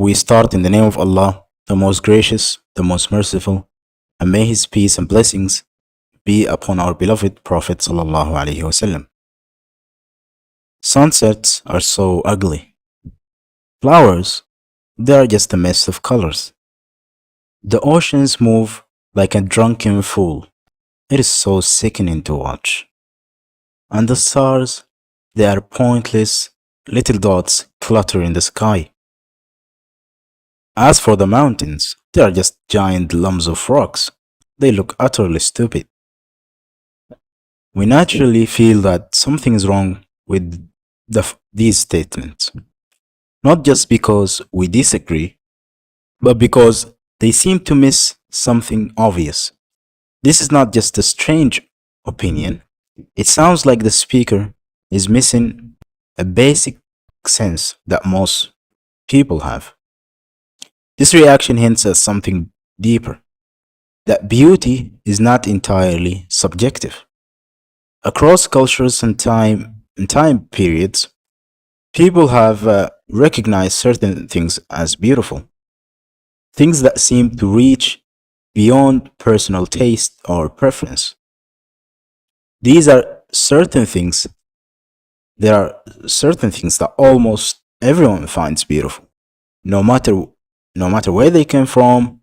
We start in the name of Allah, the most gracious, the most merciful, and may His peace and blessings be upon our beloved Prophet sallallahu alaihi wasallam. Sunsets are so ugly. Flowers, they are just a mess of colors. The oceans move like a drunken fool. It is so sickening to watch. And the stars, they are pointless little dots clutter in the sky. As for the mountains, they are just giant lumps of rocks. They look utterly stupid. We naturally feel that something is wrong with these statements, not just because we disagree, but because they seem to miss something obvious. This is not just a strange opinion. It sounds like the speaker is missing a basic sense that most people have. This reaction hints at something deeper, that beauty is not entirely subjective. Across cultures and time periods, people have recognized certain things as beautiful, things that seem to reach beyond personal taste or preference. These are certain things, there are certain things that almost everyone finds beautiful, no matter where they came from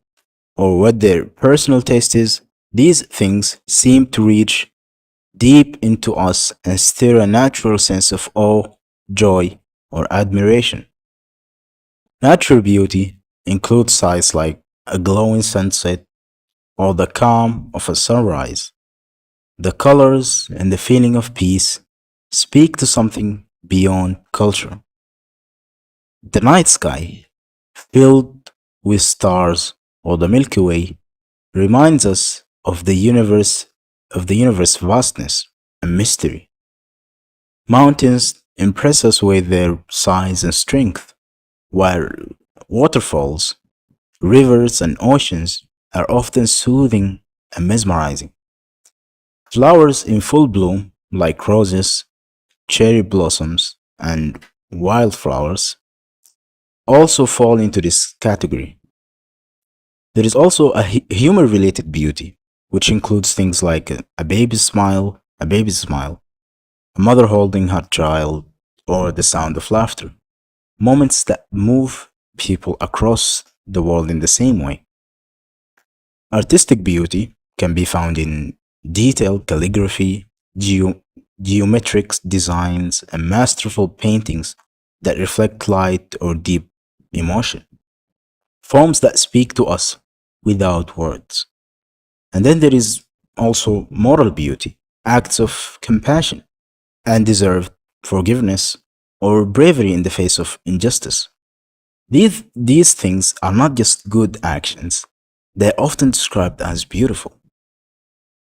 or what their personal taste is. These things seem to reach deep into us and stir a natural sense of awe, joy, or admiration. Natural beauty includes sights like a glowing sunset or the calm of a sunrise. The colors and the feeling of peace speak to something beyond culture. The night sky, filled with stars, or the Milky Way, reminds us of the universe vastness and mystery. Mountains impress us with their size and strength, while waterfalls, rivers, and oceans are often soothing and mesmerizing. Flowers in full bloom, like roses, cherry blossoms, and wildflowers, also fall into this category. There is also a humor related beauty, which includes things like a baby's smile, a mother holding her child, or the sound of laughter. Moments that move people across the world in the same way. Artistic beauty can be found in detailed calligraphy, geometric designs, and masterful paintings that reflect light or deep emotion. Forms that speak to us without words. And then there is also moral beauty, acts of compassion, and deserved forgiveness or bravery in the face of injustice. These things are not just good actions, they're often described as beautiful.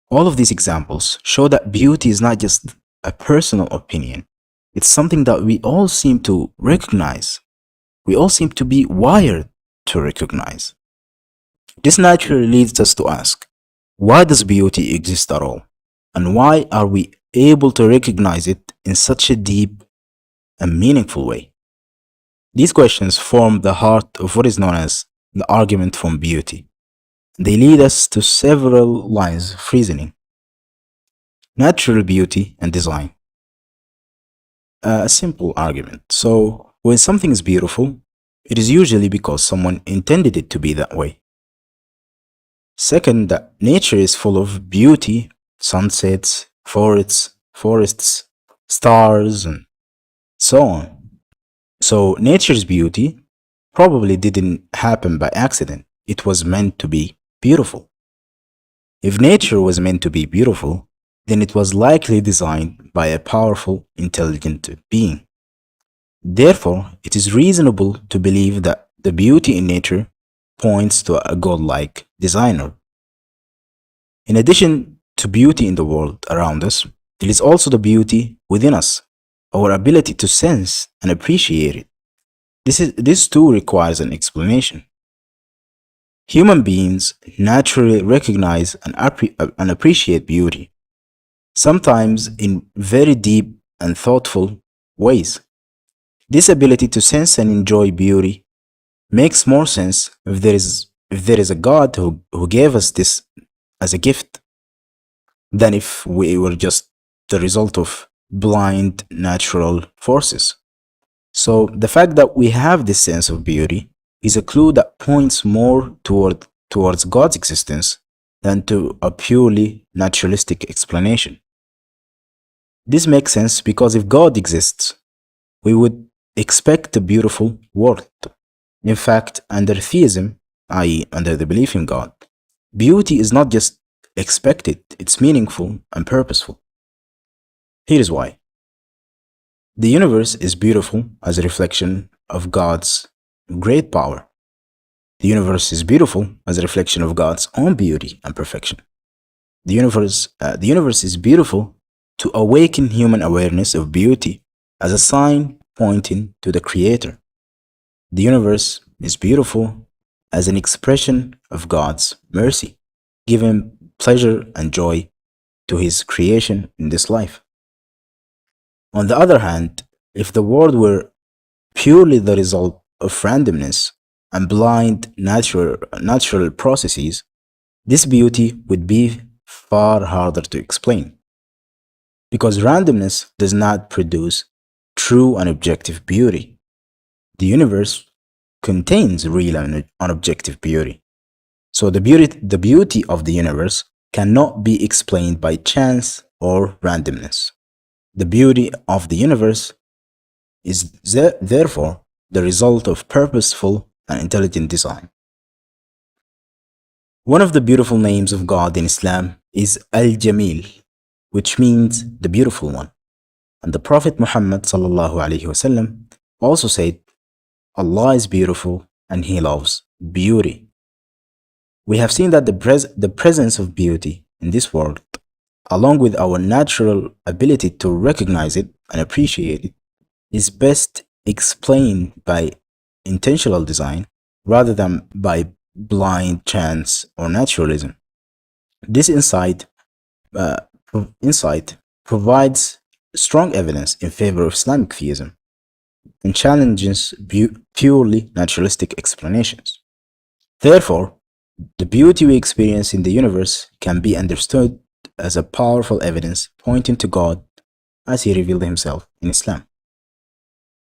All of these examples show that beauty is not just a personal opinion, it's something that we all seem to recognize. We all seem to be wired to recognize. This naturally leads us to ask, why does beauty exist at all? And why are we able to recognize it in such a deep and meaningful way? These questions form the heart of what is known as the argument from beauty. They lead us to several lines of reasoning. Natural beauty and design. A simple argument. So, when something is beautiful, it is usually because someone intended it to be that way. Second, that nature is full of beauty, sunsets, forests, stars, and so on. So, nature's beauty probably didn't happen by accident. It was meant to be beautiful. If nature was meant to be beautiful, then it was likely designed by a powerful, intelligent being. Therefore, it is reasonable to believe that the beauty in nature points to a godlike designer. In addition to beauty in the world around us, there is also the beauty within us, our ability to sense and appreciate it. This too requires an explanation. Human beings naturally recognize and appreciate beauty, sometimes in very deep and thoughtful ways. This ability to sense and enjoy beauty makes more sense if there is a God who gave us this as a gift than if we were just the result of blind natural forces. So the fact that we have this sense of beauty is a clue that points more towards God's existence than to a purely naturalistic explanation. This makes sense because if God exists, we would expect a beautiful world. In fact, under theism, i.e., under the belief in God, beauty is not just expected, it's meaningful and purposeful. Here is why. The universe is beautiful as a reflection of God's great power. The universe is beautiful as a reflection of God's own beauty and perfection. The universe is beautiful to awaken human awareness of beauty as a sign pointing to the Creator. The universe is beautiful as an expression of God's mercy, giving pleasure and joy to His creation in this life. On the other hand, if the world were purely the result of randomness and blind natural processes, this beauty would be far harder to explain. Because randomness does not produce true and objective beauty. The universe contains real and unobjective beauty. So the beauty of the universe cannot be explained by chance or randomness. The beauty of the universe is therefore the result of purposeful and intelligent design. One of the beautiful names of God in Islam is Al Jamil, which means the beautiful one. And the Prophet Muhammad sallallahu alaihi wasallam also said, Allah is beautiful and He loves beauty. We have seen that the presence of beauty in this world, along with our natural ability to recognize it and appreciate it, is best explained by intentional design rather than by blind chance or naturalism. This uh, insight provides strong evidence in favor of Islamic theism and challenges purely naturalistic explanations. Therefore, the beauty we experience in the universe can be understood as a powerful evidence pointing to God as He revealed Himself in Islam.